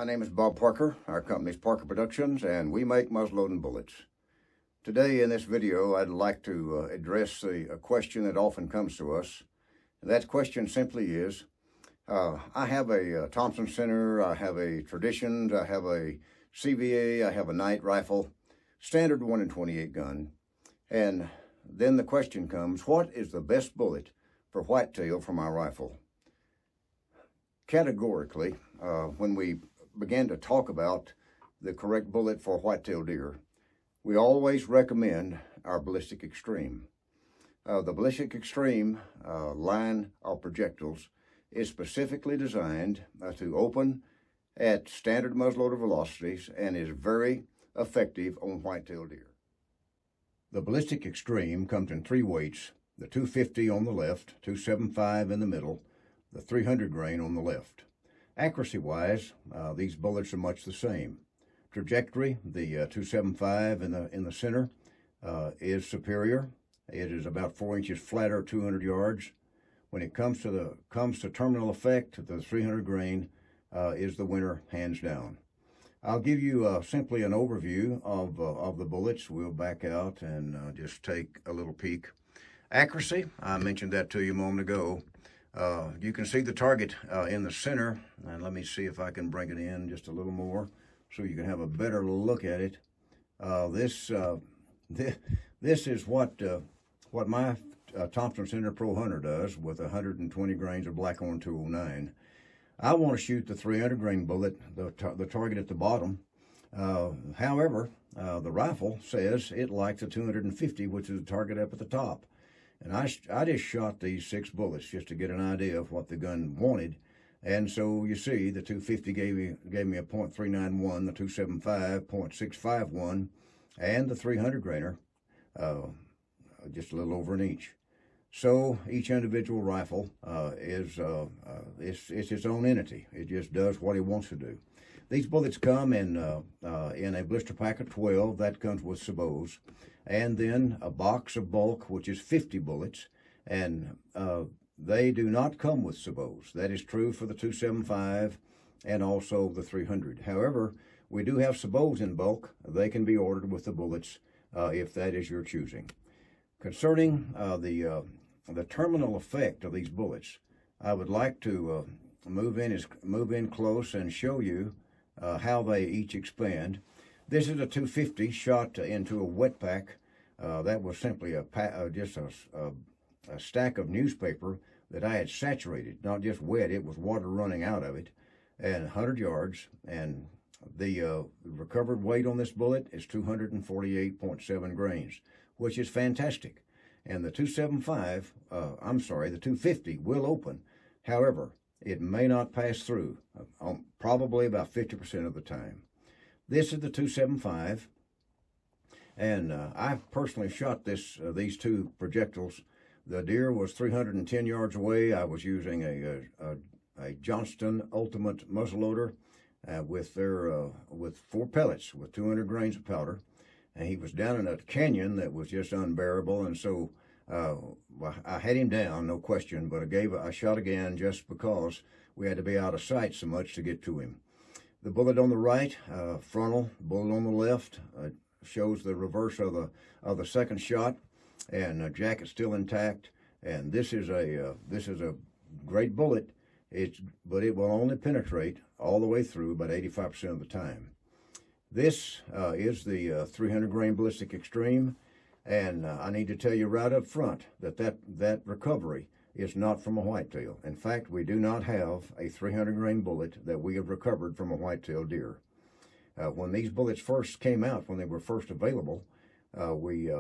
My name is Bob Parker. Our company is Parker Productions, and we make muzzleloading bullets. Today in this video, I'd like to address a question that often comes to us. And that question simply is, I have a Thompson Center, I have a Traditions, I have a CVA, I have a night rifle, standard 1 in 28 gun. And then the question comes, what is the best bullet for whitetail for my rifle? Categorically, when we began to talk about the correct bullet for whitetail deer, we always recommend our Ballistic Extreme. The Ballistic Extreme line of projectiles is specifically designed to open at standard muzzleloader velocities and is very effective on whitetail deer. The Ballistic Extreme comes in 3 weights, the 250 on the left, 275 in the middle, the 300 grain on the left. Accuracy-wise, these bullets are much the same. Trajectory, the 275 in the center, is superior. It is about 4 inches flatter, 200 yards. When it comes to terminal effect, the 300 grain is the winner, hands down. I'll give you simply an overview of the bullets. We'll back out and just take a little peek. Accuracy, I mentioned that to you a moment ago. You can see the target in the center, and let me see if I can bring it in just a little more so you can have a better look at it. This is what my Thompson Center Pro Hunter does with 120 grains of Blackhorn 209. I want to shoot the 300 grain bullet, the target at the bottom. However, the rifle says it likes a 250, which is the target up at the top. And I just shot these 6 bullets just to get an idea of what the gun wanted. And so you see the 250 gave me a .391, the 275 .651, and the 300 grainer just a little over an inch. So each individual rifle is its own entity. It just does what it wants to do. These bullets come in a blister pack of 12 that comes with sabots, and then a box of bulk, which is 50 bullets, and they do not come with sabots. That is true for the 275 and also the 300. However, we do have sabots in bulk. They can be ordered with the bullets if that is your choosing. Concerning the terminal effect of these bullets, I would like to move in close and show you how they each expand. This is a 250 shot into a wet pack. That was simply just a stack of newspaper that I had saturated, not just wet, it was water running out of it, and 100 yards. And the recovered weight on this bullet is 248.7 grains, which is fantastic. And the 275, the 250 will open. However, it may not pass through, probably about 50% of the time. This is the 275, and I personally shot these 2 projectiles. The deer was 310 yards away. I was using a Johnston Ultimate muzzleloader with 4 pellets with 200 grains of powder, and he was down in a canyon that was just unbearable, and so I had him down, no question, but I shot again just because we had to be out of sight so much to get to him. The bullet on the right, frontal, bullet on the left, shows the reverse of the second shot, and jacket's still intact. And this is a great bullet. But it will only penetrate all the way through about 85% of the time. This is the 300 grain Ballistic Extreme. And I need to tell you right up front that recovery is not from a whitetail. In fact, we do not have a 300 grain bullet that we have recovered from a whitetail deer. When these bullets first came out, when they were first available, we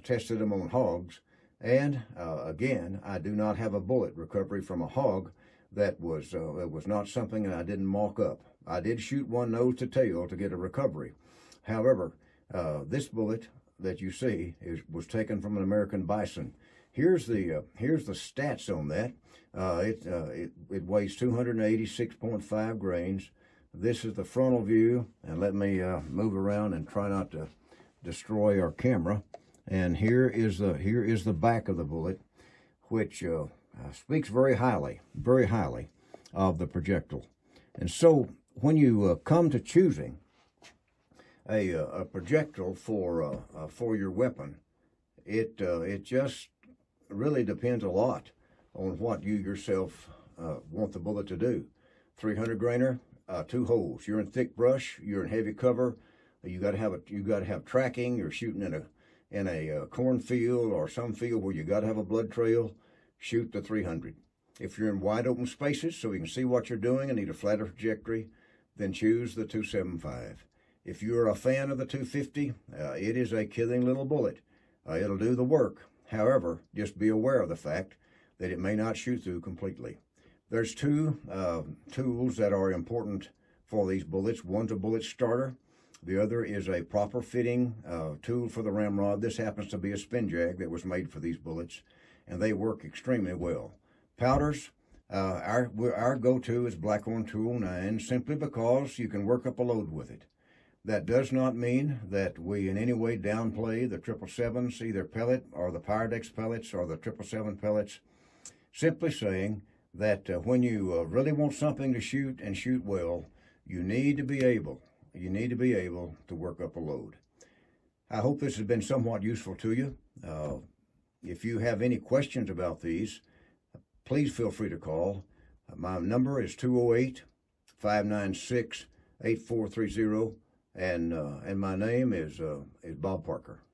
tested them on hogs. And again, I do not have a bullet recovery from a hog that was not something that I didn't mock up. I did shoot one nose to tail to get a recovery. However, this bullet that you see was taken from an American bison. Here's the stats on that. It weighs 286.5 grains. This is the frontal view, and let me move around and try not to destroy our camera. And here is the back of the bullet, which speaks very highly of the projectile. And so when you come to choosing a projectile for your weapon, it just really depends a lot on what you yourself want the bullet to do. 300 grainer, 2 holes. You're in thick brush. You're in heavy cover. You got to have tracking. You're shooting in a cornfield or some field where you got to have a blood trail. Shoot the 300. If you're in wide open spaces so you can see what you're doing and need a flatter trajectory, then choose the 275. If you're a fan of the 250, it is a killing little bullet. It'll do the work. However, just be aware of the fact that it may not shoot through completely. There's 2 tools that are important for these bullets. One's a bullet starter. The other is a proper fitting tool for the ramrod. This happens to be a spin jag that was made for these bullets, and they work extremely well. Powders, our go-to is Blackhorn 209, simply because you can work up a load with it. That does not mean that we in any way downplay the 777s, either pellet or the Pyredex pellets or the 777 pellets. Simply saying that when you really want something to shoot and shoot well, you need to be able to work up a load. I hope this has been somewhat useful to you. If you have any questions about these, please feel free to call. My number is 208-596-8430, and my name is Bob Parker.